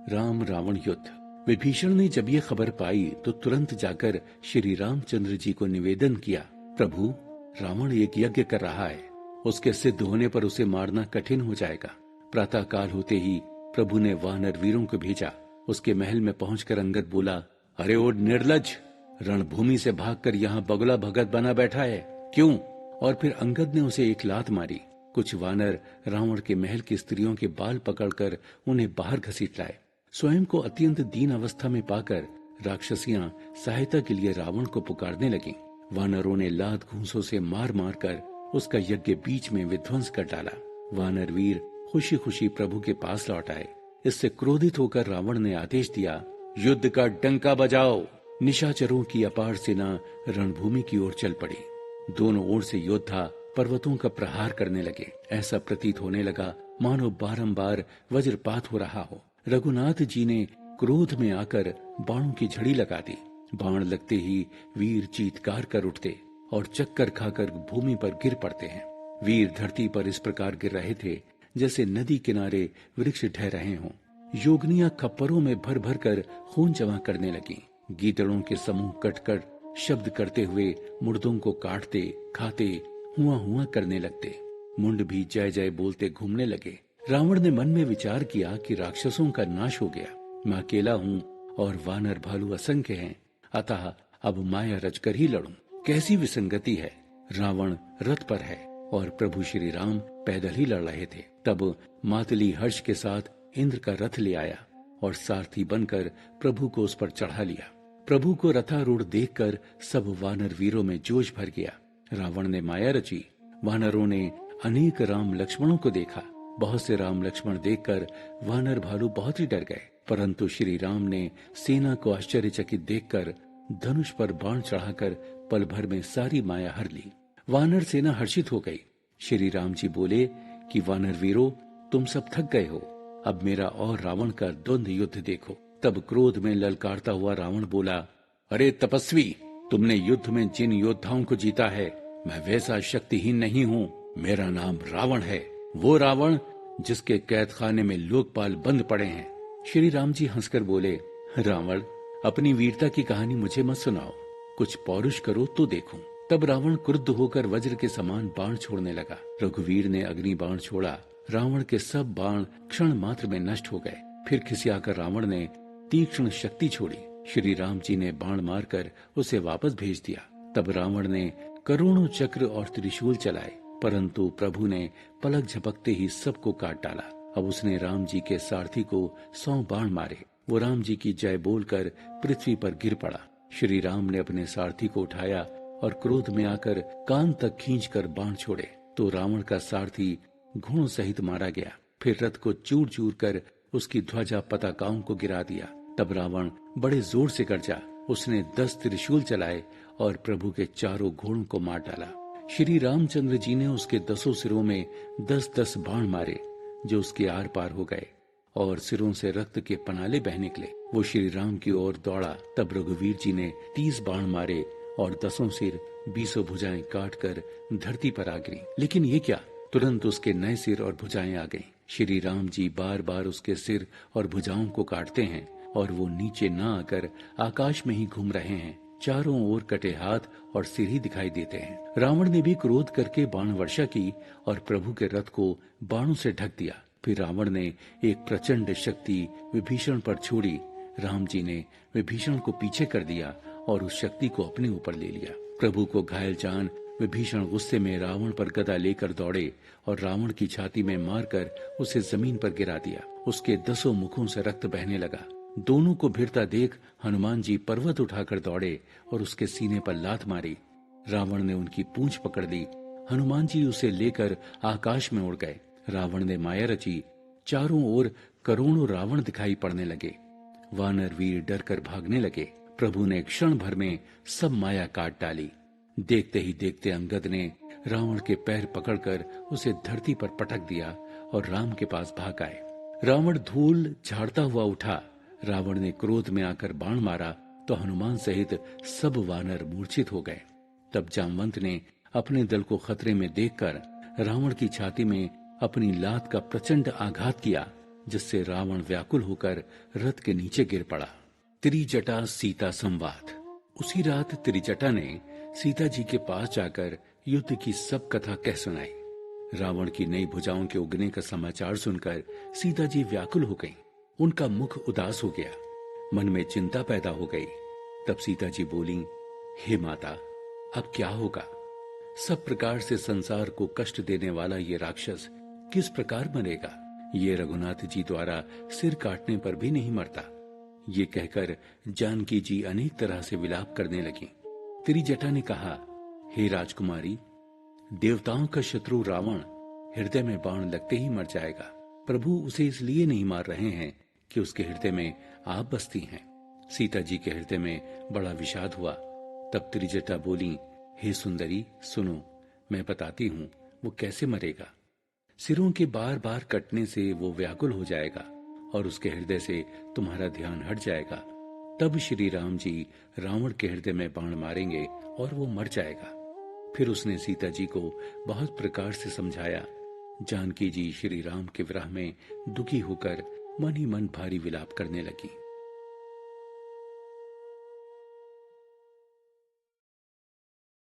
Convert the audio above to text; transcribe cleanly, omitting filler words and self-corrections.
राम रावण युद्ध। विभीषण ने जब ये खबर पाई तो तुरंत जाकर श्री रामचंद्र जी को निवेदन किया, प्रभु, रावण एक यज्ञ कर रहा है, उसके सिद्ध होने पर उसे मारना कठिन हो जाएगा। प्रातः काल होते ही प्रभु ने वानर वीरों को भेजा। उसके महल में पहुंचकर अंगद बोला, अरे ओ निर्लज, रणभूमि से भागकर यहाँ बगुला भगत बना बैठा है, क्यों? और फिर अंगद ने उसे एक लात मारी। कुछ वानर रावण के महल की स्त्रियों के बाल पकड़कर उन्हें बाहर घसीट लाए। स्वयं को अत्यंत दीन अवस्था में पाकर राक्षसियां सहायता के लिए रावण को पुकारने लगीं। वानरों ने लात घूंसों से मार मार कर उसका यज्ञ बीच में विध्वंस कर डाला। वानर वीर खुशी खुशी प्रभु के पास लौट आए। इससे क्रोधित होकर रावण ने आदेश दिया, युद्ध का डंका बजाओ। निशाचरों की अपार सेना रणभूमि की ओर चल पड़ी। दोनों ओर से योद्धा पर्वतों का प्रहार करने लगे। ऐसा प्रतीत होने लगा मानो बारंबार वज्रपात हो रहा हो। रघुनाथ जी ने क्रोध में आकर बाणों की झड़ी लगा दी। बाण लगते ही वीर चीत्कार कर उठते और चक्कर खाकर भूमि पर गिर पड़ते हैं। वीर धरती पर इस प्रकार गिर रहे थे जैसे नदी किनारे वृक्ष ढह रहे हों। योगनियां खप्परों में भर भर कर खून जमा करने लगी। गीदड़ों के समूह कटकर शब्द करते हुए मुर्दों को काटते खाते हुआ हुआ करने लगते। मुंड भी जय जय बोलते घूमने लगे। रावण ने मन में विचार किया कि राक्षसों का नाश हो गया, मैं अकेला हूँ और वानर भालू असंख्य हैं, अतः अब माया रचकर ही लड़ूं। कैसी विसंगति है, रावण रथ पर है और प्रभु श्री राम पैदल ही लड़ रहे थे। तब मातली हर्ष के साथ इंद्र का रथ ले आया और सारथी बनकर प्रभु को उस पर चढ़ा लिया। प्रभु को रथारूढ़ देखकर सब वानर वीरों में जोश भर गया। रावण ने माया रची। वानरों ने अनेक राम लक्ष्मणों को देखा। बहुत से राम लक्ष्मण देखकर वानर भालू बहुत ही डर गए, परंतु श्री राम ने सेना को आश्चर्यचकित देखकर धनुष पर बाण चढ़ाकर पल भर में सारी माया हर ली। वानर सेना हर्षित हो गई। श्री राम जी बोले कि वानर वीरों, तुम सब थक गए हो, अब मेरा और रावण का द्वंद्व युद्ध देखो। तब क्रोध में ललकारता हुआ रावण बोला, अरे तपस्वी, तुमने युद्ध में जिन योद्धाओं को जीता है, मैं वैसा शक्तिहीन नहीं हूँ। मेरा नाम रावण है, वो रावण जिसके कैद खाने में लोकपाल बंद पड़े हैं। श्री राम जी हंसकर बोले, रावण, अपनी वीरता की कहानी मुझे मत सुनाओ, कुछ पौरुष करो तो देखूं। तब रावण क्रुद्ध होकर वज्र के समान बाण छोड़ने लगा। रघुवीर ने अग्नि बाण छोड़ा। रावण के सब बाण क्षण मात्र में नष्ट हो गए। फिर खिसियाकर रावण ने तीक्ष्ण शक्ति छोड़ी। श्री राम जी ने बाण मारकर उसे वापस भेज दिया। तब रावण ने करोड़ों चक्र और त्रिशूल चलाए, परंतु प्रभु ने पलक झपकते ही सबको काट डाला। अब उसने राम जी के सारथी को 100 बाण मारे। वो राम जी की जय बोलकर पृथ्वी पर गिर पड़ा। श्री राम ने अपने सारथी को उठाया और क्रोध में आकर कान तक खींचकर बाण छोड़े तो रावण का सारथी घोड़ों सहित मारा गया। फिर रथ को चूर चूर कर उसकी ध्वजा पताकाओं को गिरा दिया। तब रावण बड़े जोर से गरजा। उसने 10 त्रिशूल चलाए और प्रभु के चारों घोड़ों को मार डाला। श्री रामचंद्र जी ने उसके 10 सिरों में 10-10 बाण मारे जो उसके आर पार हो गए और सिरों से रक्त के पनाले बह निकले। वो श्री राम की ओर दौड़ा। तब रघुवीर जी ने 30 बाण मारे और 10 सिर 20 भुजाएं काट कर धरती पर आ गईं। लेकिन ये क्या, तुरंत उसके नए सिर और भुजाएं आ गईं। श्री राम जी बार बार उसके सिर और भुजाओं को काटते हैं और वो नीचे न आकर आकाश में ही घूम रहे हैं। चारों ओर कटे हाथ और सिर ही दिखाई देते हैं। रावण ने भी क्रोध करके बाण वर्षा की और प्रभु के रथ को बाणों से ढक दिया। फिर रावण ने एक प्रचंड शक्ति विभीषण पर छोड़ी। राम जी ने विभीषण को पीछे कर दिया और उस शक्ति को अपने ऊपर ले लिया। प्रभु को घायल जान विभीषण गुस्से में रावण पर गदा लेकर दौड़े और रावण की छाती में मारकर उसे जमीन पर गिरा दिया। उसके 10 मुखों से रक्त बहने लगा। दोनों को भिड़ता देख हनुमान जी पर्वत उठाकर दौड़े और उसके सीने पर लात मारी। रावण ने उनकी पूंछ पकड़ ली। हनुमान जी उसे लेकर आकाश में उड़ गए। रावण ने माया रची। चारों ओर करोड़ों रावण दिखाई पड़ने लगे। वानर वीर डर कर भागने लगे। प्रभु ने क्षण भर में सब माया काट डाली। देखते ही देखते अंगद ने रावण के पैर पकड़कर उसे धरती पर पटक दिया और राम के पास भाग आए। रावण धूल झाड़ता हुआ उठा। रावण ने क्रोध में आकर बाण मारा तो हनुमान सहित सब वानर मूर्छित हो गए। तब जामवंत ने अपने दल को खतरे में देखकर रावण की छाती में अपनी लात का प्रचंड आघात किया जिससे रावण व्याकुल होकर रथ के नीचे गिर पड़ा। त्रिजटा सीता संवाद। उसी रात त्रिजटा ने सीता जी के पास जाकर युद्ध की सब कथा कह सुनाई। रावण की नई भुजाओं के उगने का समाचार सुनकर सीता जी व्याकुल हो गईं। उनका मुख उदास हो गया, मन में चिंता पैदा हो गई। तब सीता जी बोली, हे माता, अब क्या होगा? सब प्रकार से संसार को कष्ट देने वाला ये राक्षस किस प्रकार मरेगा? ये रघुनाथ जी द्वारा सिर काटने पर भी नहीं मरता। ये कहकर जानकी जी अनेक तरह से विलाप करने लगी। त्रिजटा ने कहा, हे राजकुमारी, देवताओं का शत्रु रावण हृदय में बाण लगते ही मर जाएगा। प्रभु उसे इसलिए नहीं मार रहे हैं कि उसके हृदय में आप बसती हैं। सीता जी के हृदय में बड़ा विषाद हुआ। तब त्रिजटा बोली, हे सुंदरी, सुनो, मैं बताती हूं वो कैसे मरेगा। सिरों के बार बार कटने से वो व्याकुल हो जाएगा और उसके हृदय से तुम्हारा ध्यान हट जाएगा। तब श्री राम जी रावण के हृदय में बाण मारेंगे और वो मर जाएगा। फिर उसने सीता जी को बहुत प्रकार से समझाया। जानकी जी श्री राम के विरह में दुखी होकर मन ही मन भारी विलाप करने लगी।